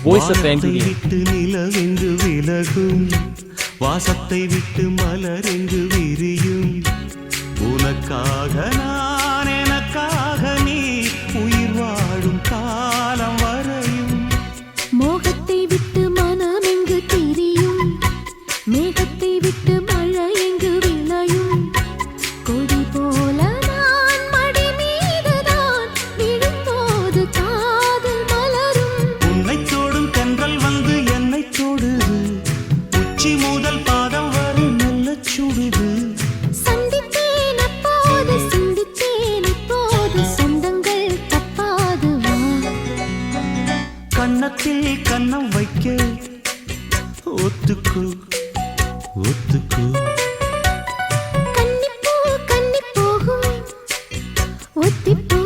Voice of ஆங்கிலியன். விட்டு நிலவெங்கு விலகும், வாசத்தை விட்டு மலரெங்கு விரியும். உனக்காக நான், எனக்காக நீ, உயிர் வாழும் காலம் வரையும். மோகத்தை விட்டு மனம் எங்கு திரியும், மேகத்தை விட்டு மழை எங்கு விளையும். கொடி போல நான் மடி மீதுதான் விழும்போது காதல் மலரும். உன்னை தோடும் தென்றல் வந்து என்னை தொடுது, உச்சி முதல் பாதம் வரை நல்ல சுடுது. சந்தித்தேன் அப்போது, சிந்தித்தேன் இப்போது, சொந்தங்கள் தப்பாது வா. கன்னத்தில் கன்னம் வைக்க ஒத்துக்கு ஒத்துக்கு. கன்னிப்பூ கன்னி போகும், ஒத்திப்போ